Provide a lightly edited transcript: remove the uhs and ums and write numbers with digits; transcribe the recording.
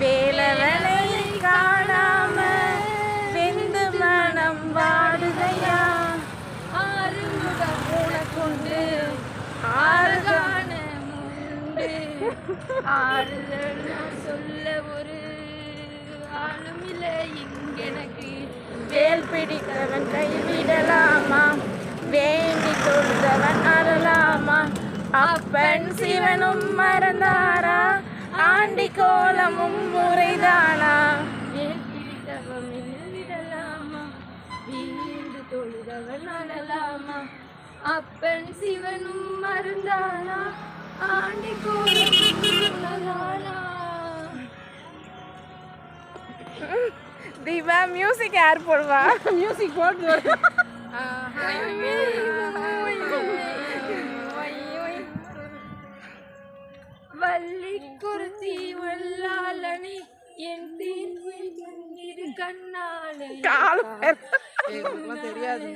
வேலை வேலையை காணாம வெந்து மனம் வாடுதையா ஆறுமுகம் உனக்குண்டு ஆறுகான உண்டு ஆறுதல் சொல்ல ஒரு ஆளும் இல்லை இங்கெனக்கு வேல் பிடித்தவன் கைவிடலாமா வேண்டி தொழுதவன் அறலாமா அப்பன் சிவனும் மறந்தாரா ஆண்டி கோலமும் முறைதானா வேல் பிடித்தவன் விடலாமா வீண்டு தொழுதவன் அறலாமா அப்பன் சிவனும் மறந்தாரா ஆண்டி கோலமும் தீபா மியூசிக் யார் போடுவா மியூசிக் போட்டு வள்ளி குருத்தி வல்லாளனி என் தீர்வை கண்ணீர் கண்ணாலே தெரியாது